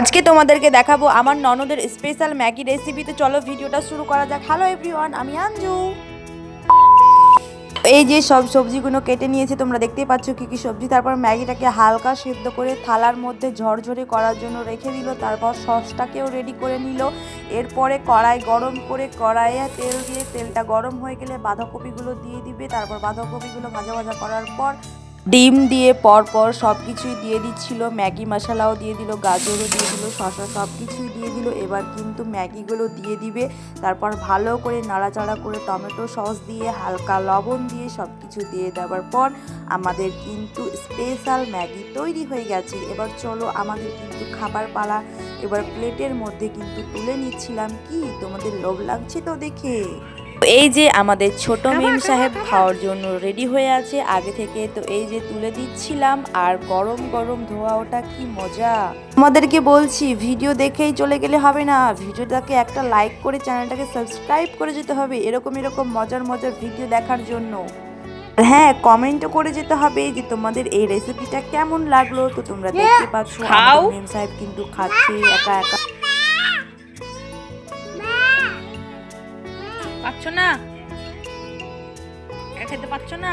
আজকে তোমাদেরকে দেখাবো আমার ননদের স্পেশাল ম্যাগি রেসিপি। তো চলো ভিডিওটা শুরু করা যাক। হ্যালো এভরিওয়ান, আমি আঞ্জু। এই যে সব সবজিগুলো কেটে নিয়েছি, তোমরা দেখতেই পাচ্ছ কি কি সবজি। তারপর ম্যাগিটাকে হালকা সেদ্ধ করে থালার মধ্যে ঝরঝরে করার জন্য রেখে দিল। তারপর সসটাকেও রেডি করে নিল। এরপরে কড়াই গরম করে কড়াইয়ে তেল দিয়ে তেলটা গরম হয়ে গেলে বাঁধাকপিগুলো দিয়ে দিবে। তারপর বাঁধাকপিগুলো ভাজা ভাজা করার পর ডিম দিয়ে পরপর সব কিছুই দিয়ে দিচ্ছিল। ম্যাগি মশলাও দিয়ে দিল, গাজরও দিয়ে দিল, শসা সব কিছুই দিয়ে দিল। এবার কিন্তু ম্যাগিগুলো দিয়ে দিবে। তারপর ভালো করে নাড়াচাড়া করে টমেটো সস দিয়ে হালকা লবণ দিয়ে সব কিছু দিয়ে দেওয়ার পর আমাদের কিন্তু স্পেশাল ম্যাগি তৈরি হয়ে গেছে। এবার চলো আমাদের কিন্তু খাবার পালা। এবার প্লেটের মধ্যে কিন্তু তুলে নিচ্ছিলাম। কি তোমাদের লোভ লাগছে তো দেখে? এই যে আমাদের ছোট মেম সাহেব খাওয়ার জন্য রেডি হয়ে আছে আগে থেকে। তো এই যে তুলে দিচ্ছিলাম, আর গরম গরম ধোয়া ওটা কি মজা। আমাদেরকে বলছি ভিডিও দেখেই চলে গেলে হবে না, ভিডিওটাকে একটা লাইক করে চ্যানেলটাকে সাবস্ক্রাইব করে যেতে হবে এরকম মজার মজার ভিডিও দেখার জন্য। হ্যাঁ, কমেন্টও করে যেতে হবে যে তোমাদের এই রেসিপিটা কেমন লাগলো। তো তোমরা দেখতে পাচ্ছ আমাদের মেম সাহেব কিন্তু খাচ্ছে একা একা। পাচ্ছ না, খেতে পাচ্ছ না।